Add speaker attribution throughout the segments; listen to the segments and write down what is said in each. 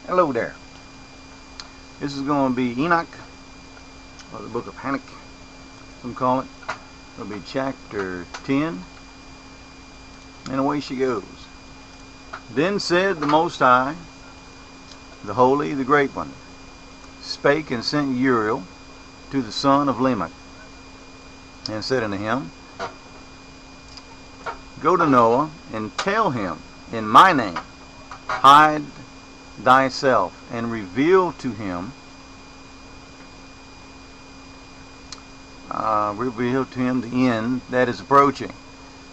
Speaker 1: Hello there. This is going to be Enoch, or the book of Enoch, some call it. It'll be chapter 10, and away she goes. Then said the Most High, the Holy, the Great One, spake and sent Uriel to the son of Enoch, and said unto him, Go to Noah, and tell him in my name, hide thyself, and reveal to him the end that is approaching.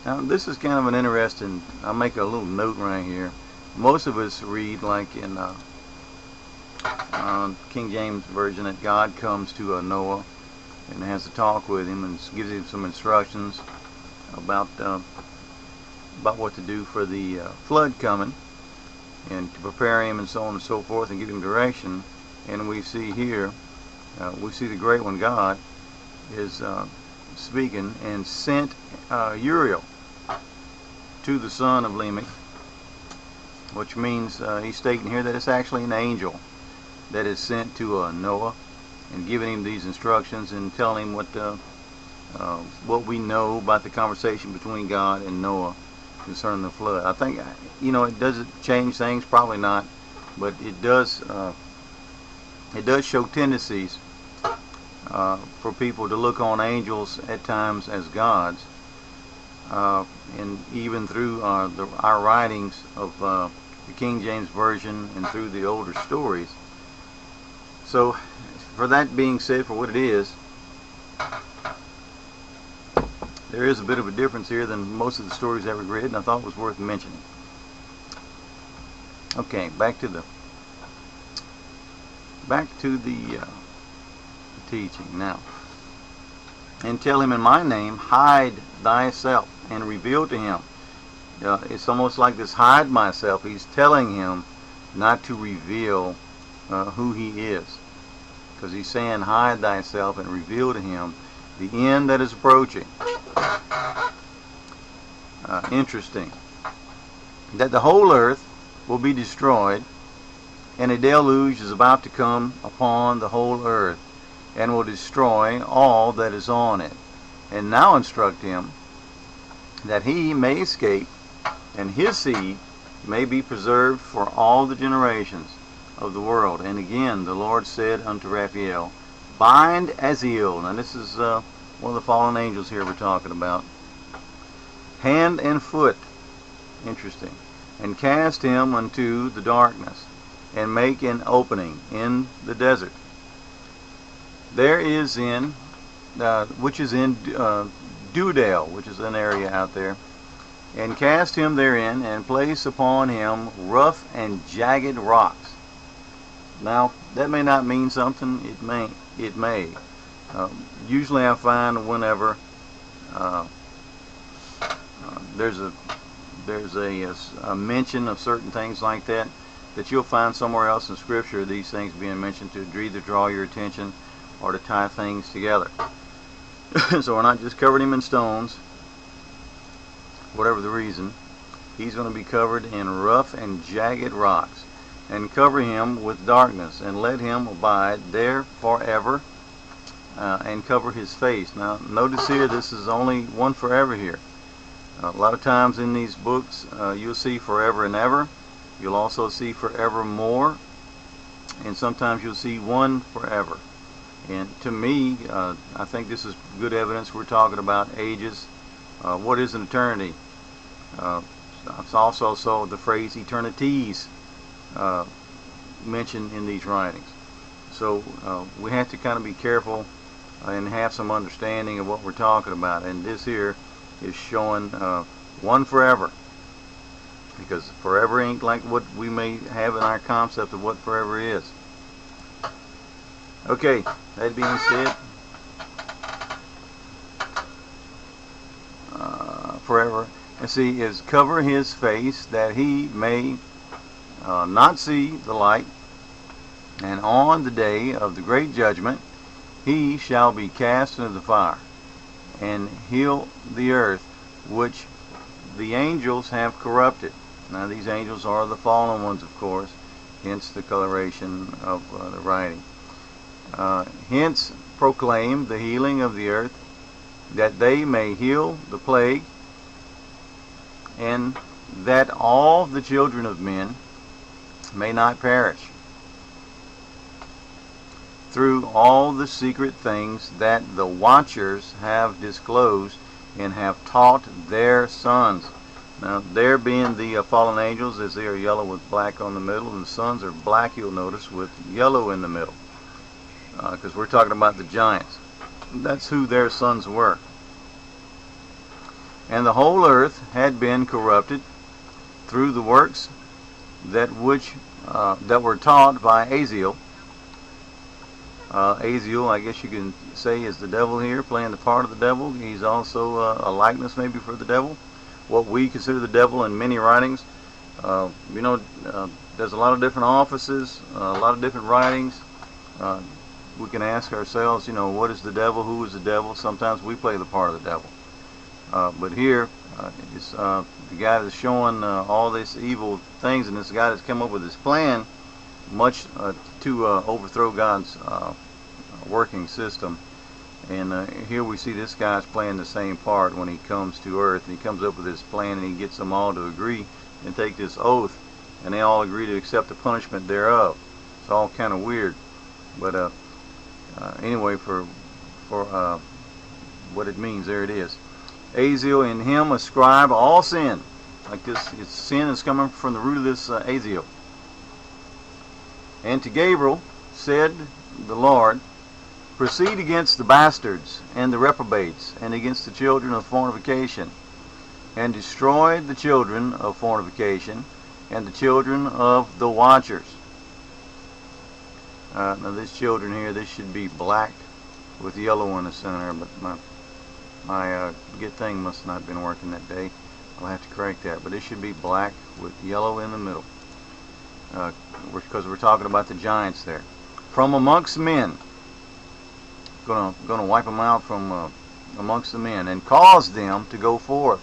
Speaker 1: Now this is kind of an interesting, I'll make a little note right here. Most of us read like in King James Version that God comes to Noah and has a talk with him and gives him some instructions about what to do for the flood coming, and to prepare him and so on and so forth, and give him direction. And we see here, we see the Great One God is speaking and sent Uriel to the son of Lamech, which means he's stating here that it's actually an angel that is sent to Noah and giving him these instructions and telling him what we know about the conversation between God and Noah concerning the flood. I think, it doesn't change things, probably not, but it does show tendencies for people to look on angels at times as gods, and even through our writings of the King James Version and through the older stories. So for that being said, for what it is, there is a bit of a difference here than most of the stories that we read, and I thought it was worth mentioning. Okay, back to the teaching now. And tell him in my name, hide thyself, and reveal to him. It's almost like this hide myself. He's telling him not to reveal who he is, because he's saying hide thyself and reveal to him the end that is approaching. Interesting. That the whole earth will be destroyed, and a deluge is about to come upon the whole earth, and will destroy all that is on it. And now instruct him that he may escape, and his seed may be preserved for all the generations of the world. And again the Lord said unto Raphael, Bind Aziel. Now this is one of the fallen angels here we're talking about. Hand and foot. Interesting. And cast him unto the darkness, and make an opening in the desert. There is which is in Dudale, which is an area out there. And cast him therein, and place upon him rough and jagged rocks. Now that may not mean something. It may. Usually I find whenever there's a mention of certain things like that you'll find somewhere else in Scripture, these things being mentioned to either draw your attention or to tie things together. So we're not just covering him in stones, whatever the reason. He's going to be covered in rough and jagged rocks, and cover him with darkness, and let him abide there forever, and cover his face. Now notice here, this is only one forever here. A lot of times in these books you'll see forever and ever. You'll also see forevermore, and sometimes you'll see one forever. And to me, I think this is good evidence we're talking about ages. What is an eternity? I've also saw the phrase eternities mentioned in these writings. So we have to kind of be careful and have some understanding of what we're talking about. And this here is showing one forever, because forever ain't like what we may have in our concept of what forever is. Okay, that being said, forever, and see, is cover his face, that he may not see the light, and on the day of the great judgment he shall be cast into the fire, and heal the earth which the angels have corrupted. Now these angels are the fallen ones, of course, hence the coloration of the writing. Hence proclaim the healing of the earth, that they may heal the plague, and that all the children of men may not perish, through all the secret things that the watchers have disclosed and have taught their sons. Now, there being the fallen angels, as they are yellow with black on the middle, and the sons are black, you'll notice, with yellow in the middle, because we're talking about the giants. That's who their sons were. And the whole earth had been corrupted through the works that were taught by Aziel. Aziel, I guess you can say, is the devil here, playing the part of the devil. He's also a likeness maybe for the devil, what we consider the devil in many writings. There's a lot of different offices, a lot of different writings. We can ask ourselves, what is the devil? Who is the devil? Sometimes we play the part of the devil. But here, it's the guy that's showing all these evil things, and this guy that's come up with this plan, much to overthrow God's working system. And here we see this guy's playing the same part when he comes to earth, and he comes up with this plan, and he gets them all to agree and take this oath, and they all agree to accept the punishment thereof. It's all kind of weird, but anyway, for what it means, there it is. Aziel, in him ascribe all sin. Like this, it's sin is coming from the root of this Aziel. And to Gabriel said the Lord, proceed against the bastards and the reprobates, and against the children of fornication, and destroy the children of fornication, and the children of the watchers. Now this children here, this should be black with yellow in the center, but my get thing must not have been working that day. I'll have to correct that, but it should be black with yellow in the middle, because we're talking about the giants there. From amongst men, gonna wipe them out from amongst the men, and cause them to go forth,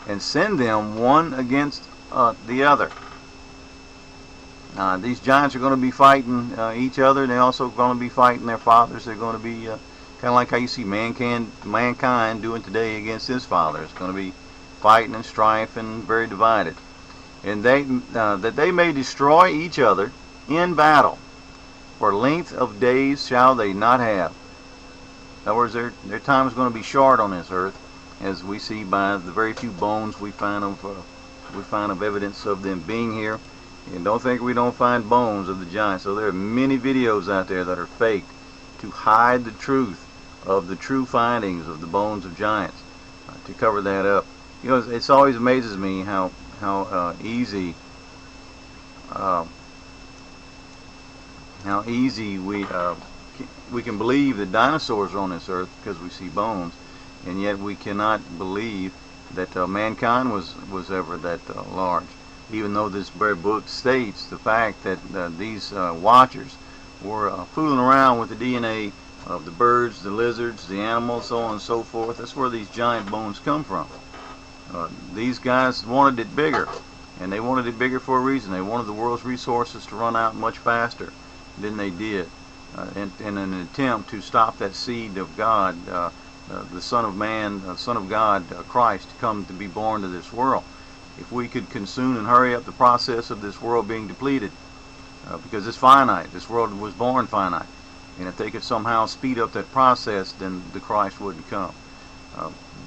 Speaker 1: and send them one against the other. These giants are going to be fighting each other. They're also going to be fighting their fathers. They're going to be kind of like how you see mankind doing today against his father. It's going to be fighting and strife and very divided. And that they may destroy each other in battle. For length of days shall they not have. In other words, their time is going to be short on this earth, as we see by the very few bones we find of evidence of them being here. And don't think we don't find bones of the giants. So there are many videos out there that are faked to hide the truth of the true findings of the bones of giants, to cover that up. It always amazes me how easy we can believe that dinosaurs are on this earth because we see bones, and yet we cannot believe that mankind was ever that large, even though this very book states the fact that these watchers were fooling around with the DNA of the birds, the lizards, the animals, so on and so forth. That's where these giant bones come from. These guys wanted it bigger, and they wanted it bigger for a reason. They wanted the world's resources to run out much faster than they did, in an attempt to stop that seed of God, the Son of Man, Son of God, Christ, to come to be born to this world. If we could consume and hurry up the process of this world being depleted, because it's finite, this world was born finite, and if they could somehow speed up that process, then the Christ wouldn't come.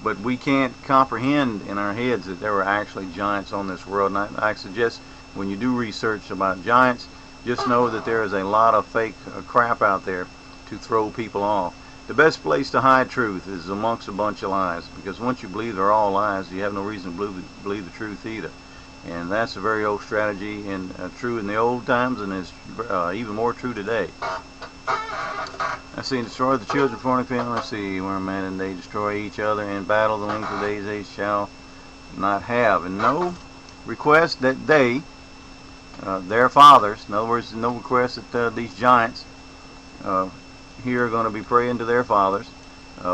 Speaker 1: But we can't comprehend in our heads that there were actually giants on this world. And I suggest when you do research about giants, just know that there is a lot of fake crap out there to throw people off. The best place to hide truth is amongst a bunch of lies, because once you believe they're all lies, you have no reason to believe the truth either. And that's a very old strategy, and true in the old times, and is even more true today. Let's see, destroy the children of fornication. Let's see, where man and they destroy each other in battle, the length of days they shall not have. And no request that they, their fathers, in other words, no request that these giants here are going to be praying to their fathers,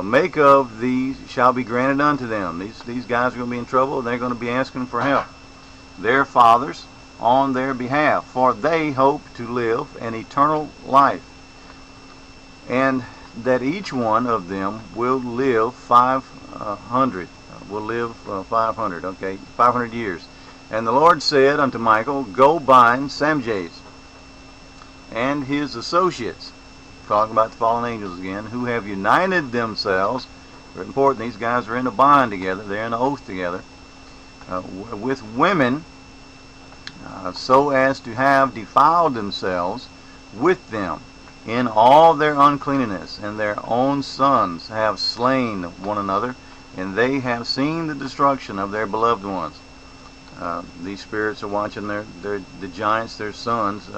Speaker 1: make of these shall be granted unto them. These guys are going to be in trouble, and they're going to be asking for help. Their fathers on their behalf, for they hope to live an eternal life, and that each one of them will live 500. Will live 500. Okay, 500 years. And the Lord said unto Michael, Go bind Samjays and his associates, talking about the fallen angels again, who have united themselves. Very important. These guys are in a bond together. They're in an oath together with women, so as to have defiled themselves with them in all their uncleanness, and their own sons have slain one another, and they have seen the destruction of their beloved ones. These spirits are watching the giants, their sons,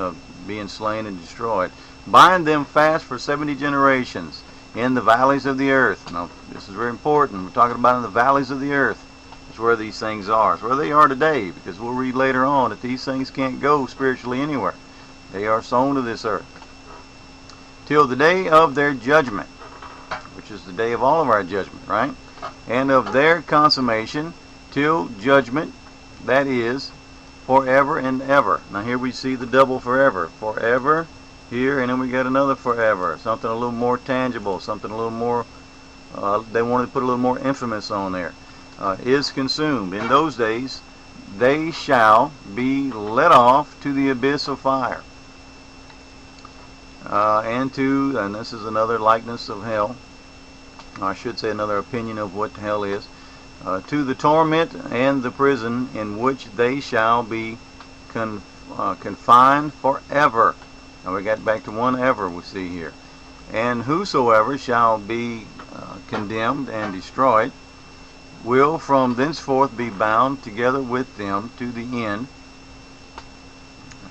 Speaker 1: being slain and destroyed. Bind them fast for 70 generations in the valleys of the earth. Now, this is very important. We're talking about in the valleys of the earth. It's where these things are. It's where they are today, because we'll read later on that these things can't go spiritually anywhere. They are sown to this earth. Till the day of their judgment, which is the day of all of our judgment, right? And of their consummation, till judgment, that is, forever and ever. Now here we see the double forever. Forever here, and then we got another forever. Something a little more tangible, something a little more, they wanted to put a little more emphasis on there. Is consumed. In those days, they shall be let off to the abyss of fire. And this is another likeness of hell. I should say another opinion of what hell is. To the torment and the prison in which they shall be confined forever. Now we got back to one ever we see here. And whosoever shall be condemned and destroyed will from thenceforth be bound together with them to the end.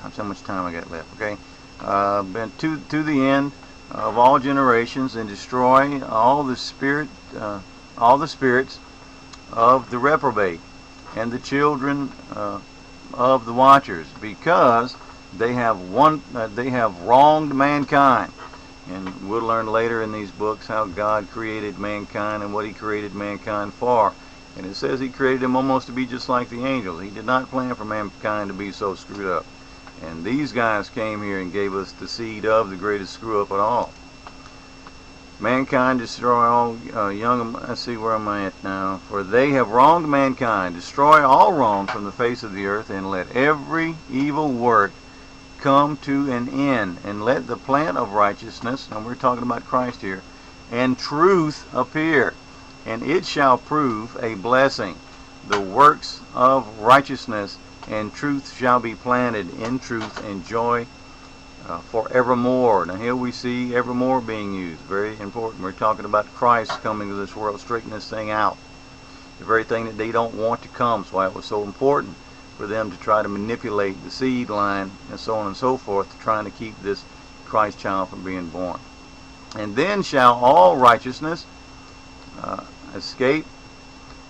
Speaker 1: That's how much time I got left. Okay, to the end of all generations, and destroy all the spirits of the reprobate and the children of the watchers, because they have wronged mankind. And we'll learn later in these books how God created mankind and what He created mankind for. And it says He created them almost to be just like the angels. He did not plan for mankind to be so screwed up. And these guys came here and gave us the seed of the greatest screw up at all. Mankind destroy all let's see, where am I at now? For they have wronged mankind. Destroy all wrong from the face of the earth, and let every evil work come to an end, and let the plant of righteousness, and we're talking about Christ here, and truth appear, and it shall prove a blessing. The works of righteousness and truth shall be planted in truth and joy forevermore. Now here we see evermore being used. Very important. We're talking about Christ coming to this world, straightening this thing out. The very thing that they don't want to come. That's why it was so important for them to try to manipulate the seed line and so on and so forth, trying to keep this Christ child from being born. And then shall all righteousness escape,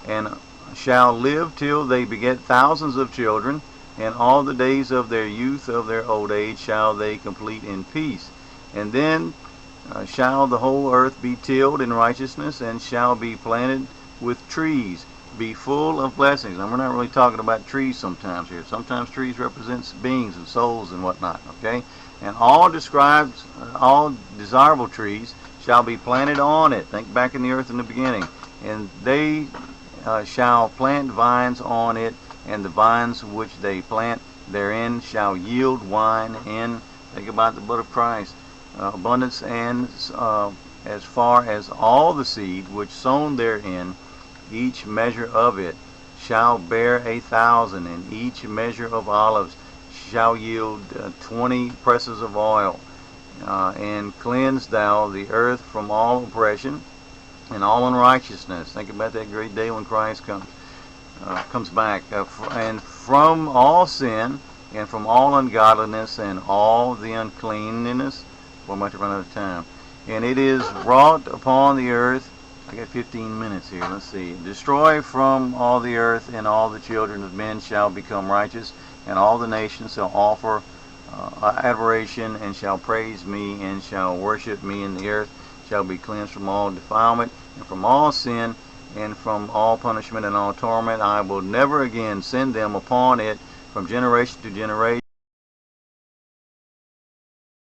Speaker 1: and shall live till they beget thousands of children, and all the days of their youth, of their old age, shall they complete in peace. And then shall the whole earth be tilled in righteousness, and shall be planted with trees, be full of blessings. And we're not really talking about trees sometimes here. Sometimes trees represents beings and souls and whatnot, okay? And all desirable trees shall be planted on it. Think back in the earth in the beginning. And they shall plant vines on it, and the vines which they plant therein shall yield wine in, think about the blood of Christ, abundance, and as far as all the seed which sown therein, each measure of it shall bear 1,000, and each measure of olives shall yield 20 presses of oil. And cleanse thou the earth from all oppression and all unrighteousness. Think about that great day when Christ comes back, and from all sin, and from all ungodliness, and all the uncleanness. Boy, much run out of time. And it is wrought upon the earth. I got 15 minutes here. Let's see. Destroy from all the earth, and all the children of men shall become righteous, and all the nations shall offer adoration, and shall praise me, and shall worship me. In the earth shall be cleansed from all defilement, and from all sin, and from all punishment and all torment. I will never again send them upon it, from generation to generation.